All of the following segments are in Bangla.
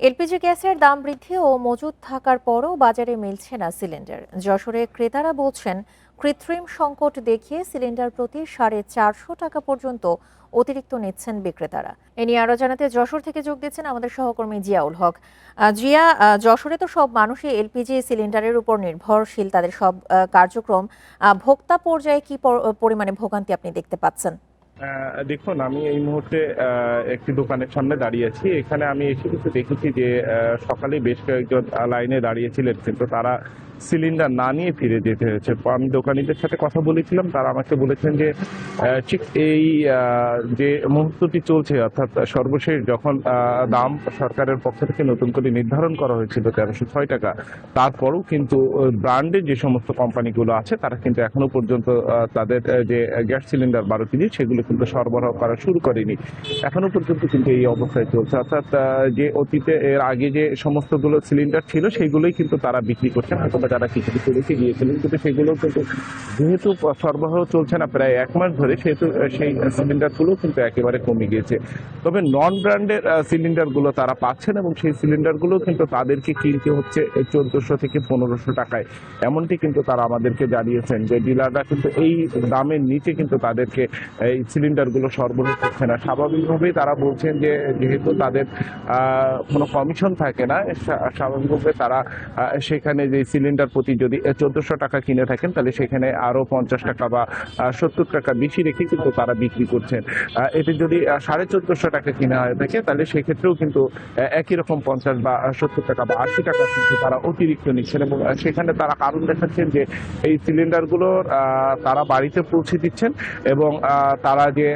এলপিজি গ্যাসের দাম বৃদ্ধি ও মজুত থাকার পরও বাজারে মিলছে না সিলিন্ডার। যশোরে ক্রেতারা বলছেন, কৃত্রিম সংকট দেখিয়ে সিলিন্ডার প্রতি 450 টাকা পর্যন্ত অতিরিক্ত নিচ্ছেন বিক্রেতারা। এ নিয়ে আরো জানাতে যশোর থেকে যোগ দিচ্ছেন আমাদের সহকর্মী জিয়াউল হক। জিয়া, যশোরে তো সব মানুষই এলপিজি সিলিন্ডারের উপর নির্ভরশীল, তাদের সব কার্যক্রম। ভোক্তা পর্যায়ে কি পরিমাণে ভোগান্তি আপনি দেখতে পাচ্ছেন? দেখুন, আমি এই মুহূর্তে একটি দোকানের সামনে দাঁড়িয়ে আছি। এখানে আমি এসে কিন্তু দেখেছি যে সকালে বেশ কয়েকজন লাইনে দাঁড়িয়েছিলেন, কিন্তু তারা সিলিন্ডার না নিয়ে ফিরে যেতে হয়েছে। আমি দোকানিদের সাথে কথা বলেছিলাম, তারা আমাকে বলেছেন যে ঠিক এই যে মুহূর্তটি চলছে, অর্থাৎ সর্বশেষ যখন দাম সরকারের পক্ষ থেকে নতুন করে নির্ধারণ করা হয়েছিল 1306 টাকা, তারপরও কিন্তু ব্র্যান্ডের যে সমস্ত কোম্পানিগুলো আছে তারা কিন্তু এখনো পর্যন্ত তাদের যে গ্যাস সিলিন্ডার 12 কেজি সেগুলো কিন্তু সরবরাহ করা শুরু করেনি। এখনো পর্যন্ত কিন্তু এই অবস্থায় চলছে, অর্থাৎ যে অতীতে এর আগে যে সমস্তগুলো সিলিন্ডার ছিল সেগুলোই কিন্তু তারা বিক্রি করছেন, হয়তো যারা কিছু কিছু রেখে গিয়েছিলেন, কিন্তু সেগুলো কিন্তু যেহেতু সরবরাহ চলছে না প্রায় 1 মাস ধরে, সেহেতু সেই সিলিন্ডারগুলো কিন্তু একেবারে কমে গিয়েছে। তবে নন ব্র্যান্ডের সিলিন্ডারগুলো তারা পাচ্ছেন, এবং সেই সিলিন্ডারগুলো কিন্তু তাদেরকে কিনতে হচ্ছে 1400 থেকে 1500 টাকায়। এমনটি কিন্তু তারা আমাদেরকে জানিয়েছেন যে ডিলাররা কিন্তু এই দামের নিচে কিন্তু তাদেরকে এই সিলিন্ডারগুলো সরবরাহ করছে না। স্বাভাবিকভাবেই তারা বলছেন যে যেহেতু তাদের কোনো কমিশন থাকে না, স্বাভাবিকভাবে তারা সেখানে যে সিলিন্ডার প্রতি যদি 1400 টাকা কিনে থাকেন, তাহলে সেখানে আরো 50 টাকা বা 70 টাকা বেশি রেখে কিন্তু তারা বিক্রি করছেন। এতে যদি 1450 টাকা কিনা হয়ে থাকে, তাহলে সেক্ষেত্রেও কিন্তু একই রকম 50 বা 70 টাকা বা 80 টাকা কিন্তু তারা অতিরিক্ত নিচ্ছেন, এবং সেখানে তারা কারণ দেখাচ্ছেন যে এই সিলিন্ডারগুলো তারা বাড়িতে পৌঁছে দিচ্ছেন, এবং তারা যে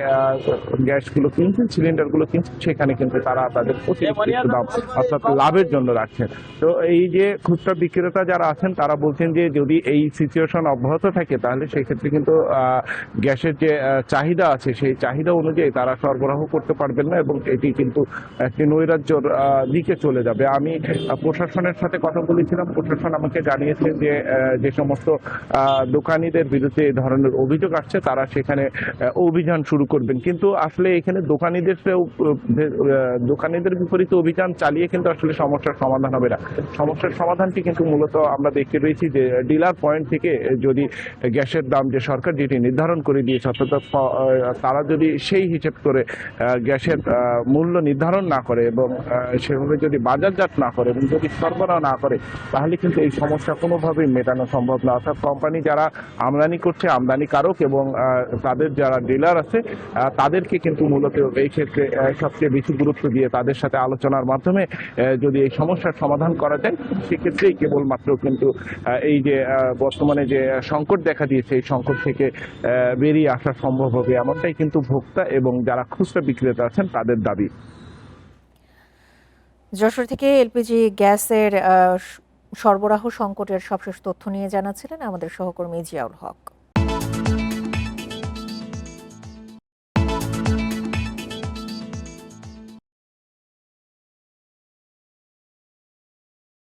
গ্যাসগুলো কিনছেন, সিলিন্ডারগুলো কিনছেন, সেখানে কিন্তু তারা তাদের অতিরিক্ত দাম অর্থাৎ লাভের জন্য রাখছেন। তো এই যে খুচরা বিক্রেতা যারা আছেন তারা বলছেন যে যদি এই সিচুয়েশন অব্যাহত থাকে, তাহলে সেক্ষেত্রে কিন্তু গ্যাসের যে চাহিদা আছে সেই চাহিদা অনুযায়ী তারা সরবরাহ করতে পারবেন না, এবং এটি কিন্তু একটি নৈরাজ্যর দিকে চলে যাবে। আমি প্রশাসনের সাথে কথা বলেছিলাম, প্রশাসন আমাকে জানিয়েছেন যে যে সমস্ত দোকানীদের বিরুদ্ধে এই ধরনের অভিযোগ আসছে তারা সেখানে অভিযান শুরু করবেন, কিন্তু আসলে এখানে দোকানীদের বিপরীতে অভিযান চালিয়ে কিন্তু আসলে সমস্যার সমাধান হবে না। সমস্যার সমাধানটি কিন্তু মূলত আমরা দেখতে পেয়েছি যে ডিলার পয়েন্ট থেকে যদি গ্যাসের দাম যে সরকার যেটি নির্ধারণ করে দিয়েছে, অর্থাৎ তারা যদি সেই হিসেব করে গ্যাসের মূল্য নির্ধারণ না করে, এবং সেভাবে যদি বাজারজাত না করে এবং যদি সরবরাহ না করে, তাহলে কিন্তু এই সমস্যা কোনোভাবেই মেটানো সম্ভব না। অর্থাৎ কোম্পানি যারা আমদানি করছে, আমদানিকারক এবং তাদের যারা ডিলার আছে, তাদেরকে কিন্তু মূলত এই ক্ষেত্রে সবচেয়ে বেশি গুরুত্ব দিয়ে তাদের সাথে আলোচনার মাধ্যমে যদি এই সমস্যার সমাধান করা যায়, সেক্ষেত্রেই কেবলমাত্র কিন্তু এই যে বর্তমানে যে সংকট দেখা দিয়েছে এই সংকট থেকে বেরিয়ে আসা সম্ভব হবে, এমনটাই কিন্তু ভোক্তা এবং যারা খুচরা বিক্রেতা আছেন তাদের দাবি। যশোর থেকে এলপিজি গ্যাসের সরবরাহ সংকটের সবশেষ তথ্য নিয়ে জানাচ্ছিলেন আমাদের সহকর্মী জিয়াউল হক।